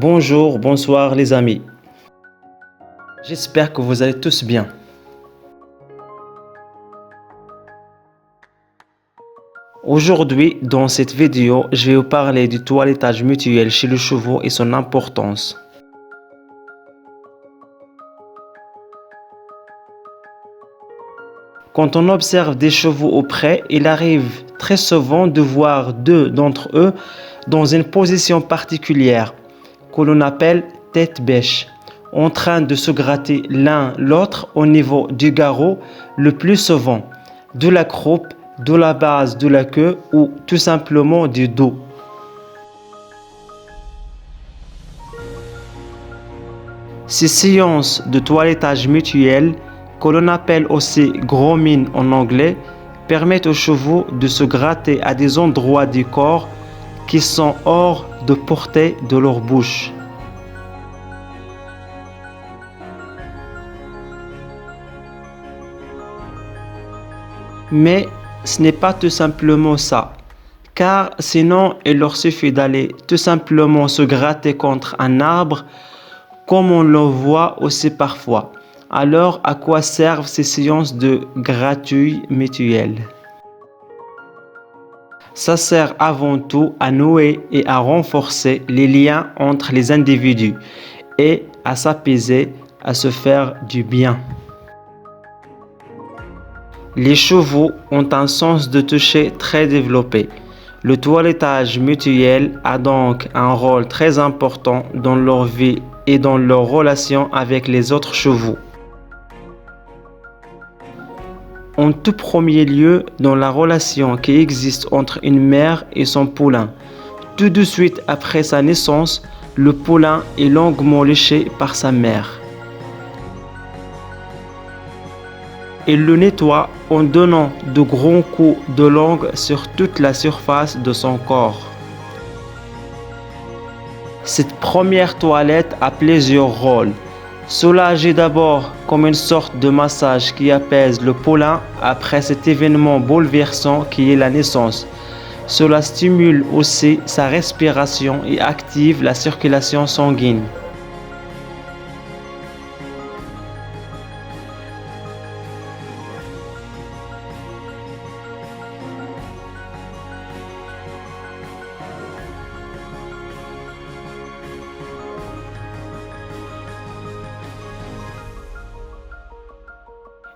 Bonjour, bonsoir les amis. J'espère que vous allez tous bien. Aujourd'hui, dans cette vidéo, je vais vous parler du toilettage mutuel chez le chevaux et son importance. Quand on observe des chevaux auprès, il arrive très souvent de voir deux d'entre eux dans une position particulière que l'on appelle tête bêche, en train de se gratter l'un l'autre au niveau du garrot, le plus souvent de la croupe, de la base de la queue ou tout simplement du dos. Ces séances de toilettage mutuel, que l'on appelle aussi grooming en anglais, permettent aux chevaux de se gratter à des endroits du corps qui sont hors de portée de leur bouche. Mais ce n'est pas tout simplement ça, car sinon il leur suffit d'aller tout simplement se gratter contre un arbre, comme on le voit aussi parfois. Alors, à quoi servent ces séances de gratouille mutuelle? Ça sert avant tout à nouer et à renforcer les liens entre les individus et à s'apaiser, à se faire du bien. Les chevaux ont un sens de toucher très développé. Le toilettage mutuel a donc un rôle très important dans leur vie et dans leur relation avec les autres chevaux. En tout premier lieu, dans la relation qui existe entre une mère et son poulain. Tout de suite après sa naissance, le poulain est longuement léché par sa mère. Il le nettoie en donnant de grands coups de langue sur toute la surface de son corps. Cette première toilette a plusieurs rôles. Soulager d'abord comme une sorte de massage qui apaise le poulain après cet événement bouleversant qui est la naissance. Cela stimule aussi sa respiration et active la circulation sanguine.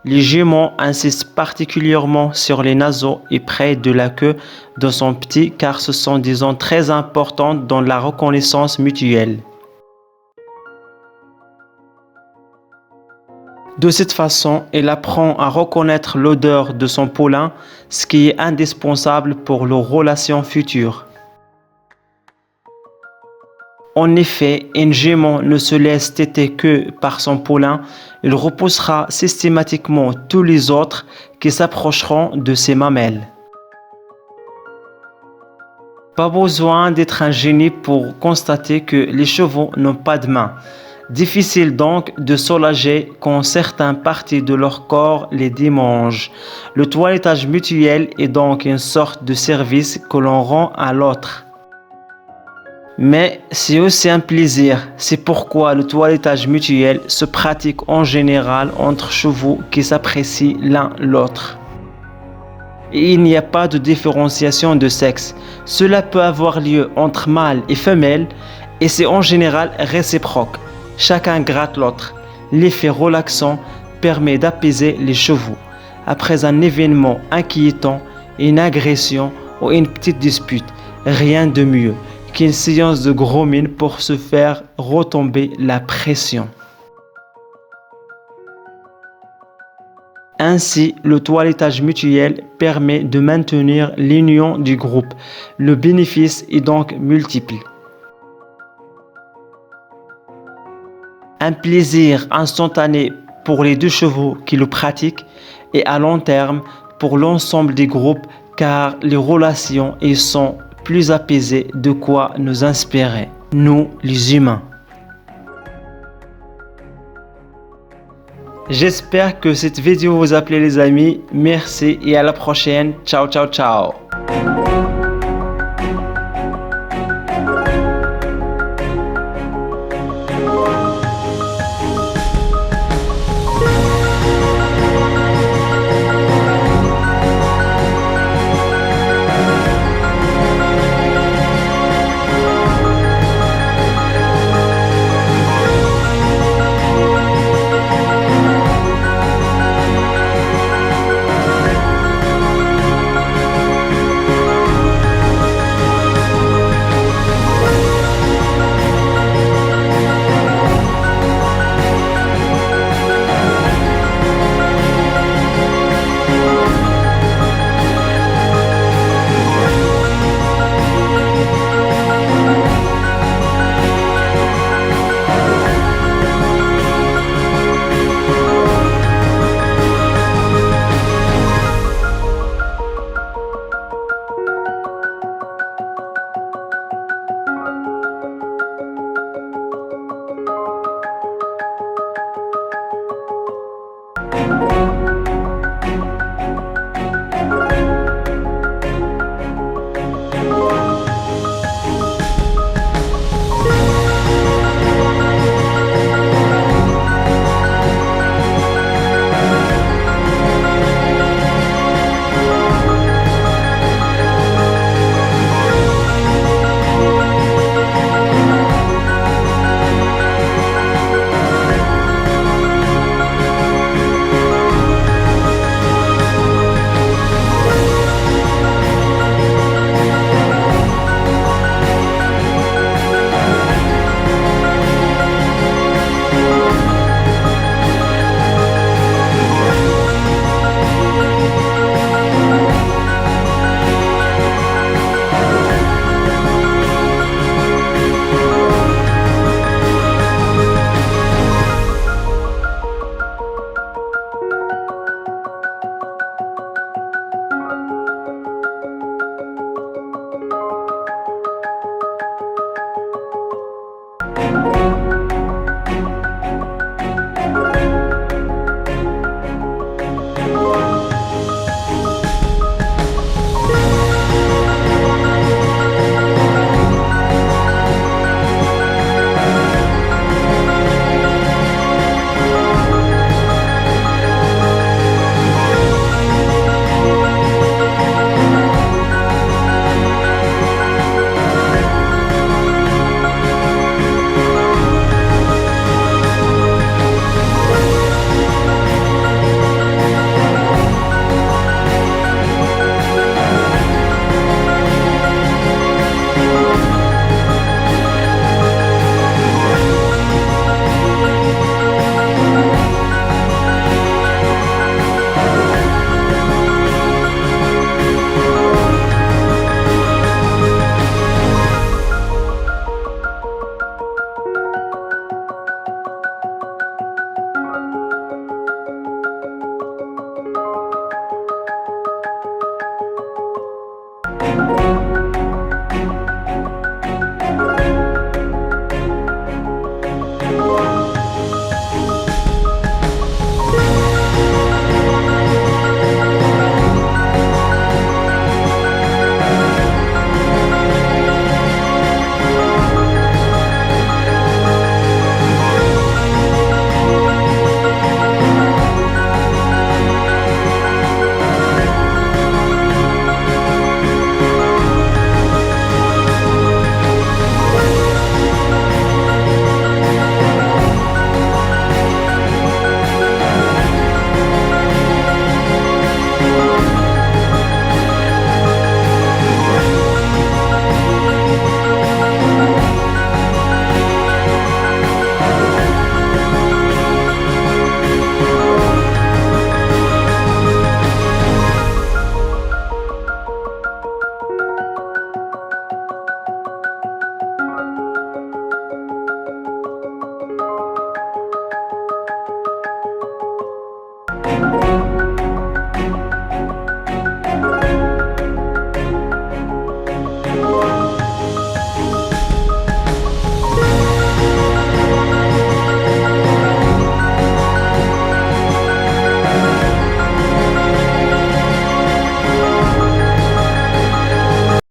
Les jumeaux insistent particulièrement sur les naseaux et près de la queue de son petit car ce sont des zones très importantes dans la reconnaissance mutuelle. De cette façon, il apprend à reconnaître l'odeur de son poulain, ce qui est indispensable pour leurs relations futures. En effet, un jument ne se laisse téter que par son poulain, il repoussera systématiquement tous les autres qui s'approcheront de ses mamelles. Pas besoin d'être un génie pour constater que les chevaux n'ont pas de main. Difficile donc de soulager quand certaines parties de leur corps les démangent. Le toilettage mutuel est donc une sorte de service que l'on rend à l'autre. Mais c'est aussi un plaisir, c'est pourquoi le toilettage mutuel se pratique en général entre chevaux qui s'apprécient l'un l'autre. Et il n'y a pas de différenciation de sexe, cela peut avoir lieu entre mâle et femelle et c'est en général réciproque, chacun gratte l'autre. L'effet relaxant permet d'apaiser les chevaux après un événement inquiétant, une agression ou une petite dispute, rien de mieux qu'une séance de grooming pour se faire retomber la pression. Ainsi, le toilettage mutuel permet de maintenir l'union du groupe. Le bénéfice est donc multiple. Un plaisir instantané pour les deux chevaux qui le pratiquent et à long terme pour l'ensemble des groupes car les relations y sont plus apaisées, de quoi nous inspirer, nous les humains. J'espère que cette vidéo vous a plu les amis, merci et à la prochaine, ciao ciao ciao.